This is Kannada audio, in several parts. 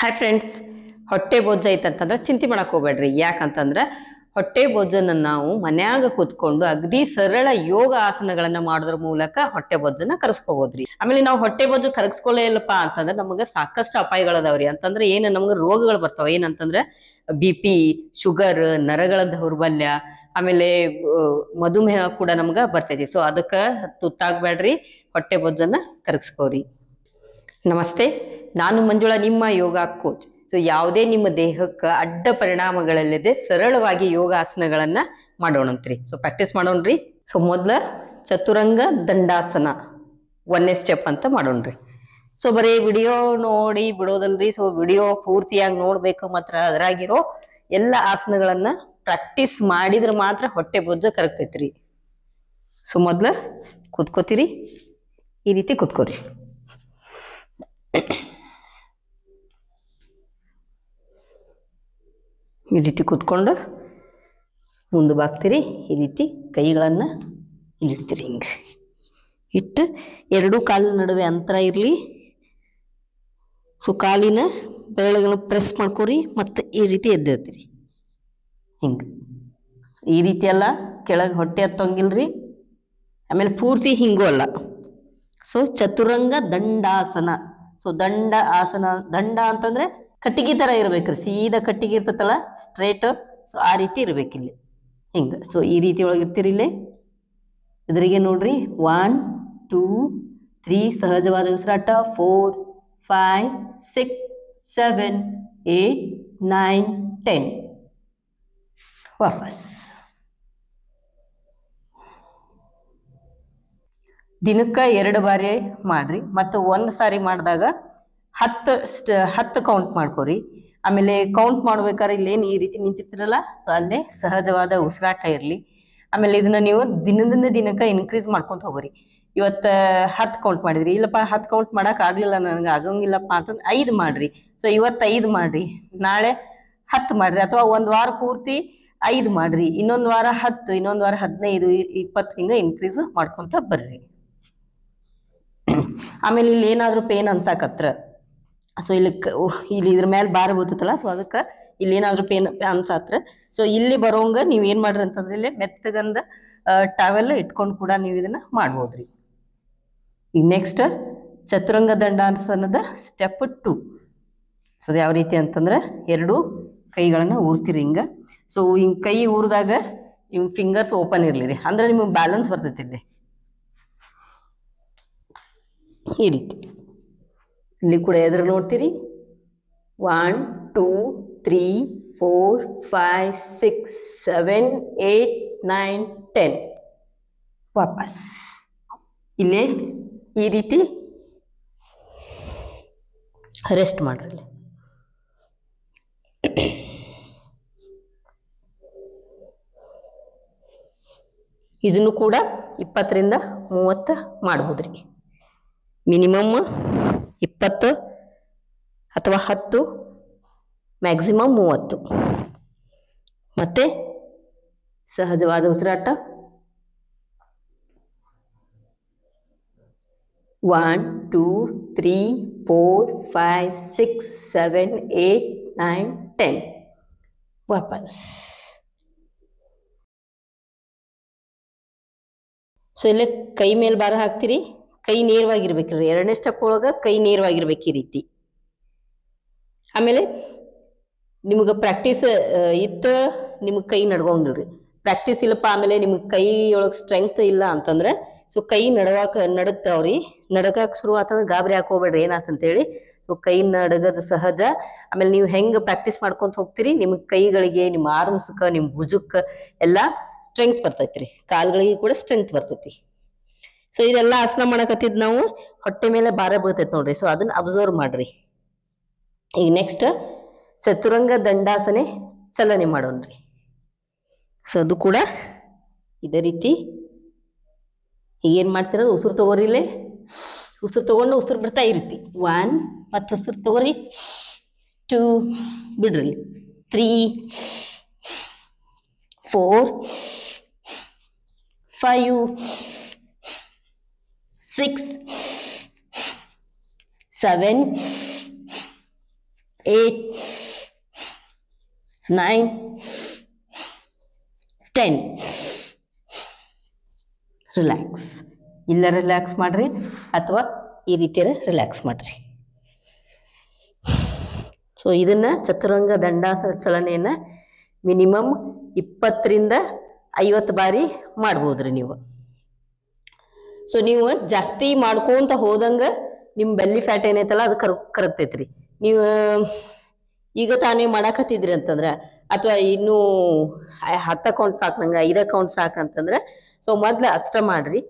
ಹಾಯ್ ಫ್ರೆಂಡ್ಸ್, ಹೊಟ್ಟೆ ಬೊಜ್ಜು ಐತಂತಂದ್ರೆ ಚಿಂತೆ ಮಾಡಕ್ ಹೋಗ್ಬೇಡ್ರಿ. ಯಾಕಂತಂದ್ರೆ ಹೊಟ್ಟೆ ಬೊಜ್ಜನ್ನ ನಾವು ಮನ್ಯಾಗ ಕೂತ್ಕೊಂಡು ಅಗದಿ ಸರಳ ಯೋಗ ಆಸನಗಳನ್ನ ಮಾಡೋದ್ರ ಮೂಲಕ ಹೊಟ್ಟೆ ಬೊಜ್ಜನ್ನ ಕರಗಿಸ್ಕೋಬೋದ್ರಿ. ಆಮೇಲೆ ನಾವು ಹೊಟ್ಟೆ ಬೊಜ್ಜು ಕರಗಿಸ್ಕೊಳ್ಳೇ ಇಲ್ಲಪ್ಪ ಅಂತಂದ್ರೆ ನಮಗೆ ಸಾಕಷ್ಟು ಅಪಾಯಗಳದಾವ್ರಿ. ಅಂತಂದ್ರೆ ಏನು ನಮ್ಗೆ ರೋಗಗಳು ಬರ್ತಾವ. ಏನಂತಂದ್ರೆ BP, ಶುಗರ್, ನರಗಳ ದೌರ್ಬಲ್ಯ, ಆಮೇಲೆ ಮಧುಮೇಹ ಕೂಡ ನಮ್ಗ ಬರ್ತೈತಿ. ಸೊ ಅದಕ್ಕೆ ತುತ್ತಾಗ್ಬೇಡ್ರಿ, ಹೊಟ್ಟೆ ಬೊಜ್ಜನ್ನ ಕರಗಿಸ್ಕೋರಿ. ನಮಸ್ತೆ, ನಾನು ಮಂಜುಳಾ, ನಿಮ್ಮ ಯೋಗ ಕೋಚ್. ಸೊ ಯಾವುದೇ ನಿಮ್ಮ ದೇಹಕ್ಕೆ ಅಡ್ಡ ಪರಿಣಾಮಗಳಿಲ್ಲದೆ ಸರಳವಾಗಿ ಯೋಗಾಸನಗಳನ್ನ ಮಾಡೋಣಂತ್ರಿ. ಸೊ ಪ್ರಾಕ್ಟೀಸ್ ಮಾಡೋಣ್ರಿ. ಸೊ ಮೊದಲ ಚತುರಂಗ ದಂಡಾಸನ 1ನೇ ಸ್ಟೆಪ್ ಅಂತ ಮಾಡೋಣ್ರಿ. ಸೊ ಬರೀ ವಿಡಿಯೋ ನೋಡಿ ಬಿಡೋದಲ್ರಿ. ಸೊ ವಿಡಿಯೋ ಪೂರ್ತಿಯಾಗಿ ನೋಡ್ಬೇಕು, ಮಾತ್ರ ಅದ್ರಾಗಿರೋ ಎಲ್ಲ ಆಸನಗಳನ್ನ ಪ್ರಾಕ್ಟೀಸ್ ಮಾಡಿದ್ರೆ ಮಾತ್ರ ಹೊಟ್ಟೆ ಬೊಜ್ಜ ಕರಗ್ತೈತ್ರಿ. ಸೊ ಮೊದ್ಲ ಕೂತ್ಕೋತೀರಿ, ಈ ರೀತಿ ಕೂತ್ಕೋರಿ. ಈ ರೀತಿ ಕೂತ್ಕೊಂಡು ಮುಂದೆ ಬಾಗ್ತೀರಿ. ಈ ರೀತಿ ಕೈಗಳನ್ನು ಇಲ್ಲಿಡ್ತೀರಿ. ಹಿಂಗೆ ಇಟ್ಟು ಎರಡೂ ಕಾಲಿನ ನಡುವೆ ಅಂತರ ಇರಲಿ. ಸೊ ಕಾಲಿನ ಬೆರಳುಗಳನ್ನ ಪ್ರೆಸ್ ಮಾಡ್ಕೋರಿ, ಮತ್ತು ಈ ರೀತಿ ಎದ್ದೇಳ್ತೀರಿ. ಹಿಂಗೆ ಈ ರೀತಿ ಎಲ್ಲ ಕೆಳಗೆ ಹೊಟ್ಟೆ ಹತ್ತೋಂಗಿಲ್ರಿ. ಆಮೇಲೆ ಪೂರ್ತಿ ಹಿಂಗೂ ಅಲ್ಲ. ಸೊ ಚತುರಂಗ ದಂಡಾಸನ. ಸೊ ದಂಡ ಆಸನ, ದಂಡ ಅಂತಂದ್ರೆ ಕಟ್ಟಿಗೆ ತರ ಇರ್ಬೇಕ್ರಿ. ಸೀದಾ ಕಟ್ಟಿಗೆ ಇರ್ತತಲ್ಲ, ಸ್ಟ್ರೇಟ್. ಸೊ ಆ ರೀತಿ ಇರ್ಬೇಕಿಲ್ಲಿ, ಹಿಂಗೆ. ಸೊ ಈ ರೀತಿ ಒಳಗಿರ್ತೀರಿ. ಇಲ್ಲೇ ಇದ್ರಿಗೆ ನೋಡ್ರಿ, 1 2 3 ಸಹಜವಾದ ಉಸಿರಾಟ. 4 5 6 7 8 9 10. ವಾಪಸ್. ದಿನಕ್ಕೆ 2 ಬಾರಿ ಮಾಡ್ರಿ. ಮತ್ತು 1 ಸಾರಿ ಮಾಡಿದಾಗ 10 ಕೌಂಟ್ ಮಾಡ್ಕೋರಿ. ಆಮೇಲೆ ಕೌಂಟ್ ಮಾಡ್ಬೇಕಾದ್ರೆ ಇಲ್ಲೇನು ಈ ರೀತಿ ನಿಂತಿರ್ತೀರಲ್ಲ, ಸೊ ಅಲ್ಲೇ ಸಹಜವಾದ ಉಸಿರಾಟ ಇರಲಿ. ಆಮೇಲೆ ಇದನ್ನ ನೀವು ದಿನದಿಂದ ದಿನಕ್ಕೆ ಇನ್ಕ್ರೀಸ್ ಮಾಡ್ಕೊಂತ ಹೋಗ್ರಿ. ಇವತ್ತು 10 ಕೌಂಟ್ ಮಾಡಿದ್ರಿ, ಇಲ್ಲಪ್ಪ 10 ಕೌಂಟ್ ಮಾಡಕ್ ಆಗ್ಲಿಲ್ಲ, ನನಗೆ ಆಗಂಗಿಲ್ಲಪ್ಪ ಅಂತಂದ್ರೆ 5 ಮಾಡ್ರಿ. ಸೊ ಇವತ್ತು 5 ಮಾಡ್ರಿ, ನಾಳೆ 10 ಮಾಡ್ರಿ, ಅಥವಾ ಒಂದು ವಾರ ಪೂರ್ತಿ 5 ಮಾಡ್ರಿ, ಇನ್ನೊಂದು ವಾರ 10, ಇನ್ನೊಂದು ವಾರ 15, 20 ಹಿಂಗೆ ಇನ್ಕ್ರೀಸ್ ಮಾಡ್ಕೊಂತ ಬರ್ರಿ. ಆಮೇಲೆ ಇಲ್ಲಿ ಏನಾದರೂ ಪೇನ್ ಅನ್ಸಾಕತ್ರ, ಸೊ ಇಲ್ಲಿ ಇದ್ರ ಮೇಲೆ ಭಾರ ಬೀಳ್ತೈತಲ್ಲ, ಸೊ ಅದಕ್ಕೆ ಇಲ್ಲಿ ಏನಾದರೂ ಪೇನ್ ಅನ್ಸಾತ್ರ, ಸೊ ಇಲ್ಲಿ ಬರೋಂಗ ನೀವು ಏನು ಮಾಡ್ರಿ ಅಂತಂದ್ರೆ ಇಲ್ಲಿ ಮೆತ್ತಗಂದ ಟವೆಲ್ ಇಟ್ಕೊಂಡು ಕೂಡ ನೀವು ಇದನ್ನ ಮಾಡ್ಬೋದ್ರಿ. ಈಗ ನೆಕ್ಸ್ಟ್ ಚತುರಂಗ ದಂಡಾಸನದ ಸ್ಟೆಪ್ 2. ಸೊ ಯಾವ ರೀತಿ ಅಂತಂದ್ರೆ 2 ಕೈಗಳನ್ನು ಊರ್ತೀರಿ ಹಿಂಗೆ. ಸೊ ಹಿಂಗೆ ಕೈ ಊರಿದಾಗ ನಿಮ್ಮ ಫಿಂಗರ್ಸ್ ಓಪನ್ ಇರಲಿ, ಅಂದ್ರೆ ನಿಮಗೆ ಬ್ಯಾಲೆನ್ಸ್ ಬರ್ತೈತಿ. ಇಲ್ಲಿ ಈ ರೀತಿ ಇಲ್ಲಿ ಕೂಡ ಎದುರು ನೋಡ್ತೀರಿ. 1 2 3 4 5 6 7 8 9 10. ವಾಪಸ್ ಇಲ್ಲೇ ಈ ರೀತಿ ರೆಸ್ಟ್ ಮಾಡ್ರಿ. ಇದನ್ನು ಕೂಡ 20ರಿಂದ 30 ಮಾಡ್ಬೋದ್ರಿ. ಮಿನಿಮಮ್ 20 ಅಥವಾ 10, ಮ್ಯಾಕ್ಸಿಮಮ್ 30. ಮತ್ತೆ ಸಹಜವಾದ ಉಸಿರಾಟ. 1 2 3 4 5 6 7 8 9 10. ವಾಪಸ್. ಸೊ ಇಲ್ಲೇ ಕೈ ಮೇಲೆ ಭಾರ ಹಾಕ್ತೀರಿ. ಕೈ ನೇರವಾಗಿರ್ಬೇಕ್ರಿ. 2ನೇ ಸ್ಟೆಪ್ ಒಳಗೆ ಕೈ ನೇರವಾಗಿರ್ಬೇಕು, ಈ ರೀತಿ. ಆಮೇಲೆ ನಿಮಗೆ ಪ್ರಾಕ್ಟೀಸ್ ಇತ್ತು, ನಿಮಗೆ ಕೈ ನಡ್ಕೊಂಗಿಲ್ರಿ. ಪ್ರಾಕ್ಟೀಸ್ ಇಲ್ಲಪ್ಪ, ಆಮೇಲೆ ನಿಮಗೆ ಕೈ ಒಳಗೆ ಸ್ಟ್ರೆಂತ್ ಇಲ್ಲ ಅಂತಂದ್ರೆ, ಸೊ ಕೈ ನಡಗ್ತಾವ್ರಿ. ನಡಗಕ್ಕೆ ಶುರು ಆತಂದ್ರೆ ಗಾಬರಿ ಹಾಕೋಬೇಡ್ರಿ ಏನಾತಂತೇಳಿ. ಸೊ ಕೈ ನಡಗದ ಸಹಜ. ಆಮೇಲೆ ನೀವು ಹೆಂಗೆ ಪ್ರಾಕ್ಟೀಸ್ ಮಾಡ್ಕೊಂತ ಹೋಗ್ತೀರಿ, ನಿಮ್ಮ ಕೈಗಳಿಗೆ, ನಿಮ್ಮ ಆರ್ಮ್ಸ್ಗೆ, ನಿಮ್ಮ ಭುಜಕ್ಕೆ ಎಲ್ಲ ಸ್ಟ್ರೆಂತ್ ಬರ್ತೈತ್ರಿ. ಕಾಲ್ಗಳಿಗೆ ಕೂಡ ಸ್ಟ್ರೆಂತ್ ಬರ್ತೈತಿ. ಸೊ ಇದೆಲ್ಲ ಆಸನ ಮಾಡಕತ್ತಿದ್ ನಾವು ಹೊಟ್ಟೆ ಮೇಲೆ ಭಾರ ಬೀಳ್ತೈತಿ ನೋಡ್ರಿ. ಸೊ ಅದನ್ನ ಅಬ್ಸರ್ವ್ ಮಾಡ್ರಿ. ಈಗ ನೆಕ್ಸ್ಟ್ ಚತುರಂಗ ದಂಡಾಸನೆ ಚಲನೆ ಮಾಡೋಣ್ರಿ. ಸೊ ಅದು ಕೂಡ ಇದೇ ರೀತಿ. ಈಗೇನು ಮಾಡ್ತಿರೋದು, ಉಸಿರು ತಗೋರಿ. ಇಲ್ಲೇ ಉಸಿರು ತಗೊಂಡು ಉಸಿರು ಬಿಡ್ತಾ ಇರ್ತಿ. 1 ಮತ್ತು ಉಸಿರು ತಗೋರಿ. 2 ಬಿಡ್ರಿ. 3 4 5 6 7 8 9 10 ರಿಲ್ಯಾಕ್ಸ್. ಇಲ್ಲ ರಿಲ್ಯಾಕ್ಸ್ ಮಾಡಿರಿ ಅಥವಾ ಈ ರೀತಿಯ ರಿಲ್ಯಾಕ್ಸ್ ಮಾಡಿರಿ. ಸೊ ಇದನ್ನು ಚತುರಂಗ ದಂಡಾಸನ ಚಲನೆಯನ್ನು ಮಿನಿಮಮ್ 20 ರಿಂದ 50 ಬಾರಿ ಮಾಡ್ಬೋದ್ರಿ ನೀವು. ಸೊ ನೀವು ಜಾಸ್ತಿ ಮಾಡ್ಕೊಂತ ಹೋದಂಗೆ ನಿಮ್ಮ ಬೆಲ್ಲಿ ಫ್ಯಾಟ್ ಏನೈತಲ್ಲ ಅದು ಕರಗ್ತೈತ್ರಿ. ನೀವು ಈಗ ತಾನೇ ಮಾಡಾಕತ್ತಿದ್ರಿ ಅಂತಂದ್ರೆ ಅಥವಾ ಇನ್ನೂ 10 ಕೌಂಟ್ ಸಾಕು ನಂಗೆ 5 ಕೌಂಟ್ ಸಾಕಂತಂದ್ರೆ ಸೊ ಮೊದ್ಲು ಅಷ್ಟ ಮಾಡ್ರಿ.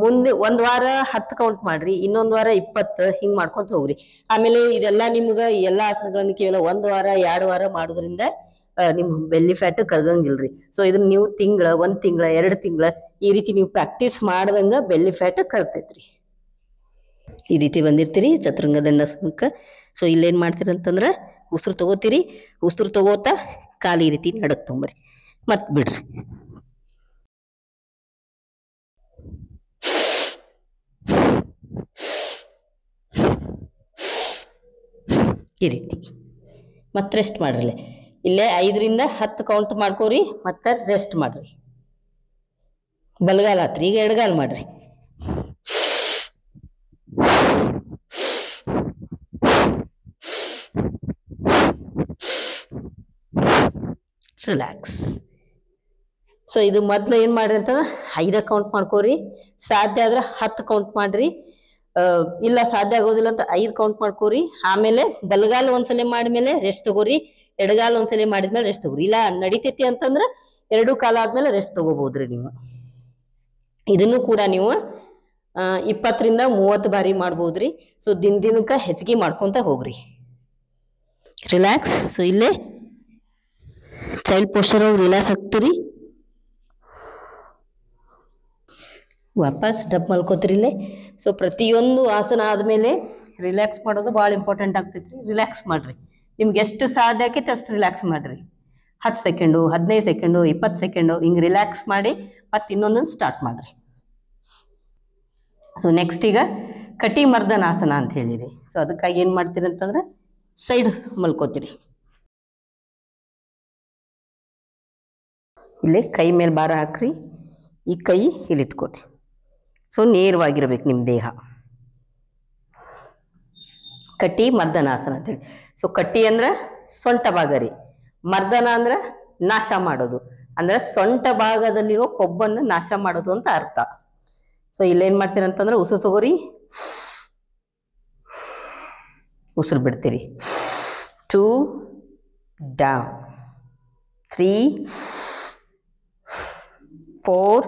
ಮುಂದೆ ಒಂದು ವಾರ 10 ಕೌಂಟ್ ಮಾಡ್ರಿ, ಇನ್ನೊಂದು ವಾರ 20 ಹಿಂಗೆ ಮಾಡ್ಕೊಂತ ಹೋಗ್ರಿ. ಆಮೇಲೆ ಇದೆಲ್ಲ ನಿಮ್ಗೆ ಎಲ್ಲ ಆಸನಗಳನ್ನು ಕೇವಲ 1 ವಾರ 2 ವಾರ ಮಾಡೋದ್ರಿಂದ ನಿಮ್ಮ ಬೆಲ್ಲಿ ಫ್ಯಾಟ್ ಕರಗಂಗಿಲ್ರಿ. ಸೊ ಇದನ್ನ ನೀವು 1 ತಿಂಗಳ 2 ತಿಂಗಳ ಈ ರೀತಿ ನೀವು ಪ್ರಾಕ್ಟೀಸ್ ಮಾಡ್ದಂಗ ಬೆಲ್ಲಿ ಫ್ಯಾಟ್ ಕರಗ್ತೈತ್ರಿ. ಈ ರೀತಿ ಬಂದಿರ್ತೀರಿ ಚತುರಂಗ ದಂಡಾಸನಕ್ಕೆ. ಸೊ ಇಲ್ಲೇನು ಮಾಡ್ತೀರಿ ಅಂತಂದ್ರೆ ಉಸಿರು ತಗೋತೀರಿ, ಉಸಿರು ತಗೋತಾ ಕಾಲು ಈ ರೀತಿ ನಡಕ್ ತೊಂಬರಿ ಮತ್ ಬಿಡ್ರಿ. ಈ ರೀತಿ ಮತ್ತೆ ರೆಸ್ಟ್ ಮಾಡ್ರಿ. ಇಲ್ಲೇ 5 ರಿಂದ 10 ಕೌಂಟ್ ಮಾಡ್ಕೋರಿ, ಮತ್ತೆ ರೆಸ್ಟ್ ಮಾಡ್ರಿ. ಬಲಗಾಲ ಆತ್ರಿ, ಈಗ ಎಡಗಾಲ ಮಾಡ್ರಿ. ರಿಲ್ಯಾಕ್ಸ್. ಸೊ ಇದು ಮೊದ್ಲು ಏನು ಮಾಡ್ರಿ ಅಂತಂದ್ರೆ 5 ಕೌಂಟ್ ಮಾಡ್ಕೋರಿ, ಸಾಧ್ಯ ಆದ್ರೆ 10 ಕೌಂಟ್ ಮಾಡ್ರಿ. ಇಲ್ಲ ಸಾಧ್ಯ ಆಗೋದಿಲ್ಲ ಅಂತ 5 ಕೌಂಟ್ ಮಾಡ್ಕೋರಿ. ಆಮೇಲೆ ಬಲಗಾಲ ಒಂದ್ಸಲ ಮಾಡಿದ್ಮೇಲೆ ರೆಸ್ಟ್ ತಗೋರಿ, ಎಡಗಾಲ ಒಂದ್ಸಲ ಮಾಡಿದ್ಮೇಲೆ ರೆಸ್ಟ್ ತಗೋರಿ. ಇಲ್ಲ ನಡಿತೈತಿ ಅಂತಂದ್ರೆ 2 ಕಾಲ ಆದ್ಮೇಲೆ ರೆಸ್ಟ್ ತಗೋಬಹುದ್ರಿ ನೀವು. ಇದನ್ನು ಕೂಡ ನೀವು 20 ರಿಂದ 30 ಬಾರಿ ಮಾಡ್ಬೋದ್ರಿ. ಸೊ ದಿನಕ್ಕೆ ಹೆಚ್ಚಿಗೆ ಮಾಡ್ಕೊಂತ ಹೋಗ್ರಿ. ರಿಲ್ಯಾಕ್ಸ್. ಸೊ ಇಲ್ಲೇ ಚೈಲ್ಡ್ ಪೋಸ್ಚರ್ ರಿಲ್ಯಾಕ್ಸ್ ಆಗ್ತೀರಿ. ವಾಪಸ್ ಡಬ್ ಮಲ್ಕೋತೀರಿ ಇಲ್ಲೇ. ಸೊ ಪ್ರತಿಯೊಂದು ಆಸನ ಆದಮೇಲೆ ರಿಲ್ಯಾಕ್ಸ್ ಮಾಡೋದು ಭಾಳ ಇಂಪಾರ್ಟೆಂಟ್ ಆಗ್ತೈತ್ರಿ. ರಿಲ್ಯಾಕ್ಸ್ ಮಾಡ್ರಿ, ನಿಮ್ಗೆ ಎಷ್ಟು ಸಾಧ್ಯ ಆಕೈತೆ ಅಷ್ಟು ರಿಲ್ಯಾಕ್ಸ್ ಮಾಡ್ರಿ. 10 ಸೆಕೆಂಡು 15 ಸೆಕೆಂಡು 20 ಸೆಕೆಂಡು ಹಿಂಗೆ ರಿಲ್ಯಾಕ್ಸ್ ಮಾಡಿ ಮತ್ತೆ ಇನ್ನೊಂದನ್ನು ಸ್ಟಾರ್ಟ್ ಮಾಡ್ರಿ. ಸೊ ನೆಕ್ಸ್ಟ್ ಈಗ ಕಟಿ ಮರ್ದನಾಸನ ಅಂತ ಹೇಳಿರಿ. ಸೊ ಅದಕ್ಕಾಗಿ ಏನು ಮಾಡ್ತೀರಿ ಅಂತಂದ್ರೆ ಸೈಡ್ ಮಲ್ಕೋತೀರಿ. ಇಲ್ಲೇ ಕೈ ಮೇಲೆ ಭಾರ ಹಾಕ್ರಿ, ಈ ಕೈ ಇಲ್ಲಿಟ್ಕೊಡ್ರಿ. ಸೊ ನೇರವಾಗಿರ್ಬೇಕು ನಿಮ್ಮ ದೇಹ. ಕಟಿ ಮರ್ದನಾಸನ ಅಂತೇಳಿ. ಸೊ ಕಟಿ ಅಂದ್ರೆ ಸೊಂಟ ಭಾಗ ರೀ, ಮರ್ದನ ಅಂದ್ರೆ ನಾಶ ಮಾಡೋದು, ಅಂದ್ರೆ ಸೊಂಟ ಭಾಗದಲ್ಲಿರೋ ಕೊಬ್ಬನ್ನು ನಾಶ ಮಾಡೋದು ಅಂತ ಅರ್ಥ. ಸೊ ಇಲ್ಲೇನು ಮಾಡ್ತೀರಿ ಅಂತಂದ್ರೆ ಉಸಿರು ತಗೋರಿ, ಉಸಿರು ಬಿಡ್ತೀರಿ. 2 ಡೌನ್, 3 4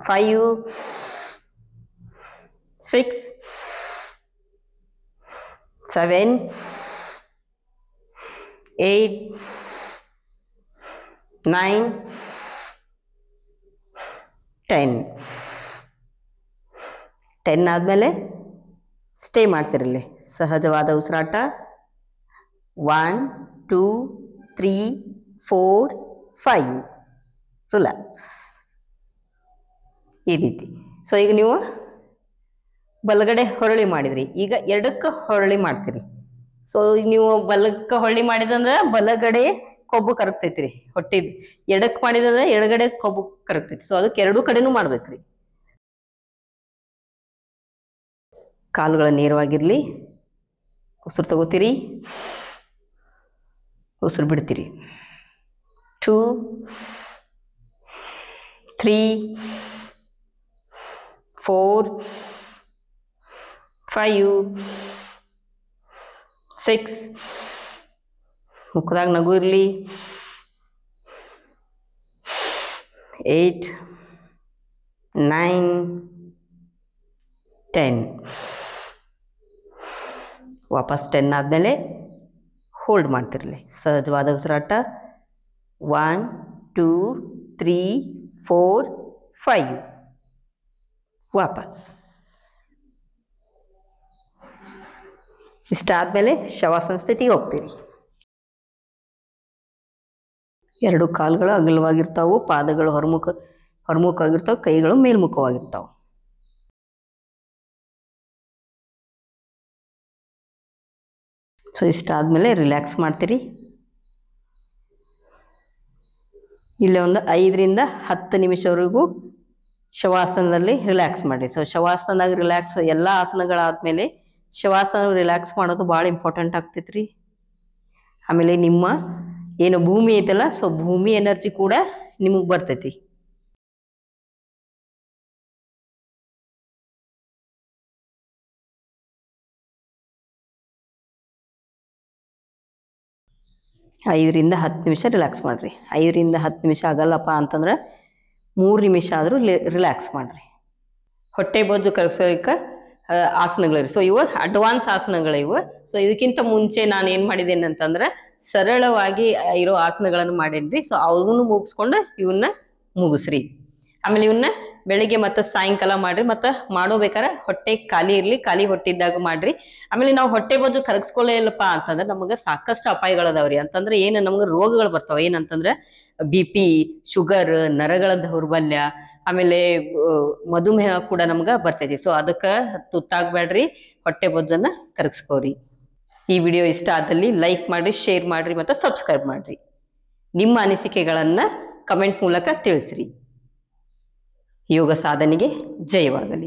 5 6 7 8 9 10 ಆದಮೇಲೆ ಸ್ಟೇ ಮಾಡ್ತಿರಲಿ. ಸಹಜವಾದ ಉಸಿರಾಟ. 1 2 3 4 5 ರಿಲ್ಯಾಕ್ಸ್. ಈ ರೀತಿ. ಸೊ ಈಗ ನೀವು ಬಲಗಡೆ ಹೊರಳಿ ಮಾಡಿದ್ರಿ, ಈಗ ಎಡಕ್ಕೆ ಹೊರಳಿ ಮಾಡ್ತೀರಿ. ಸೊ ಈಗ ನೀವು ಬಲಕ್ಕೆ ಹೊರಳಿ ಮಾಡಿದಂದ್ರೆ ಬಲಗಡೆ ಕೊಬ್ಬು ಕರಗ್ತೈತ್ರಿ ಹೊಟ್ಟಿದ್. ಎಡಕ್ಕೆ ಮಾಡಿದಂದ್ರೆ ಎಡಗಡೆ ಕೊಬ್ಬು ಕರಗ್ತೈತಿ. ಸೊ ಅದಕ್ಕೆ 2 ಕಡೆನೂ ಮಾಡ್ಬೇಕ್ರಿ. ಕಾಲುಗಳ ನೇರವಾಗಿರ್ಲಿ. ಉಸಿರು ತಗೋತೀರಿ, ಉಸಿರು ಬಿಡ್ತೀರಿ. 2 3 4 5 6 ಮುಖದಾಗ ನಗು ಇರಲಿ. 8 9 10 ವಾಪಸ್ 10 ಆದಮೇಲೆ ಹೋಲ್ಡ್ ಮಾಡ್ತಿರಲಿ. ಸಹಜವಾದ ಉಸಿರಾಟ. 1 2 3 4 5 ವಾಪಸ್. ಇಷ್ಟಾದಮೇಲೆ ಶವಾಸನ ಸ್ಥಿತಿಗೆ ಹೋಗ್ತೀರಿ. 2 ಕಾಲುಗಳು ಅಗಲವಾಗಿರ್ತಾವೆ, ಪಾದಗಳು ಹೊರಮುಖವಾಗಿರ್ತಾವೆ, ಕೈಗಳು ಮೇಲ್ಮುಖವಾಗಿರ್ತಾವೆ. ಸೊ ಇಷ್ಟಾದಮೇಲೆ ರಿಲ್ಯಾಕ್ಸ್ ಮಾಡ್ತೀರಿ. ಇಲ್ಲೇ ಒಂದು 5ರಿಂದ 10 ನಿಮಿಷವರೆಗೂ ಶವಾಸನದಲ್ಲಿ ರಿಲ್ಯಾಕ್ಸ್ ಮಾಡಿರಿ. ಸೊ ಶವಾಸನದಾಗ ರಿಲ್ಯಾಕ್ಸ್ ಎಲ್ಲ ಆಸನಗಳಾದ್ಮೇಲೆ ಶವಾಸನ ರಿಲ್ಯಾಕ್ಸ್ ಮಾಡೋದು ಭಾಳ ಇಂಪಾರ್ಟೆಂಟ್ ಆಗ್ತೈತ್ರಿ. ಆಮೇಲೆ ನಿಮ್ಮ ಏನು ಭೂಮಿ ಐತಲ್ಲ, ಸೊ ಭೂಮಿ ಎನರ್ಜಿ ಕೂಡ ನಿಮಗೆ ಬರ್ತೈತಿ. ಐದರಿಂದ 10 ನಿಮಿಷ ರಿಲ್ಯಾಕ್ಸ್ ಮಾಡಿರಿ. 5ರಿಂದ 10 ನಿಮಿಷ ಆಗಲ್ಲಪ್ಪ ಅಂತಂದ್ರೆ 3 ನಿಮಿಷ ಆದರೂ ರಿಲ್ಯಾಕ್ಸ್ ಮಾಡಿರಿ. ಹೊಟ್ಟೆ ಬೊಜ್ಜು ಕರಗಿಸೋಕೆ ಆಸನಗಳಿರಿ. ಸೊ ಇವು ಅಡ್ವಾನ್ಸ್ ಆಸನಗಳಿವು. ಸೊ ಇದಕ್ಕಿಂತ ಮುಂಚೆ ನಾನು ಏನು ಮಾಡಿದ್ದೇನೆ ಅಂತಂದ್ರೆ ಸರಳವಾಗಿ ಇರೋ ಆಸನಗಳನ್ನು ಮಾಡೇನ್ರಿ. ಸೊ ಅವ್ರನ್ನ ಮುಗಿಸ್ಕೊಂಡು ಇವನ್ನ ಮುಗಿಸ್ರಿ. ಆಮೇಲೆ ಇವನ್ನ ಬೆಳಿಗ್ಗೆ ಮತ್ತು ಸಾಯಂಕಾಲ ಮಾಡ್ರಿ. ಮತ್ತು ಮಾಡೋಬೇಕಾರೆ ಹೊಟ್ಟೆ ಖಾಲಿ ಇರಲಿ, ಖಾಲಿ ಹೊಟ್ಟೆ ಇದ್ದಾಗ ಮಾಡ್ರಿ. ಆಮೇಲೆ ನಾವು ಹೊಟ್ಟೆ ಬೊಜ್ಜು ಕರಗಿಸ್ಕೊಳ್ಳೇ ಇಲ್ಲಪ್ಪ ಅಂತಂದ್ರೆ ನಮಗೆ ಸಾಕಷ್ಟು ಅಪಾಯಗಳದಾವ್ರಿ. ಅಂತಂದ್ರೆ ಏನು ನಮ್ಗೆ ರೋಗಗಳು ಬರ್ತಾವೆ. ಏನಂತಂದ್ರೆ BP, ಶುಗರ್, ನರಗಳ ದೌರ್ಬಲ್ಯ, ಆಮೇಲೆ ಮಧುಮೇಹ ಕೂಡ ನಮ್ಗೆ ಬರ್ತೈತಿ. ಸೊ ಅದಕ್ಕೆ ತುತ್ತಾಗಬೇಡ್ರಿ, ಹೊಟ್ಟೆ ಬೊಜ್ಜನ್ನು ಕರಗಿಸ್ಕೋರಿ. ಈ ವಿಡಿಯೋ ಇಷ್ಟ ಆದಲ್ಲಿ ಲೈಕ್ ಮಾಡಿರಿ, ಶೇರ್ ಮಾಡಿರಿ ಮತ್ತು ಸಬ್ಸ್ಕ್ರೈಬ್ ಮಾಡಿರಿ. ನಿಮ್ಮ ಅನಿಸಿಕೆಗಳನ್ನು ಕಮೆಂಟ್ ಮೂಲಕ ತಿಳಿಸ್ರಿ. ಯೋಗ ಸಾಧನೆಗೆ ಜಯವಾಗಲಿ.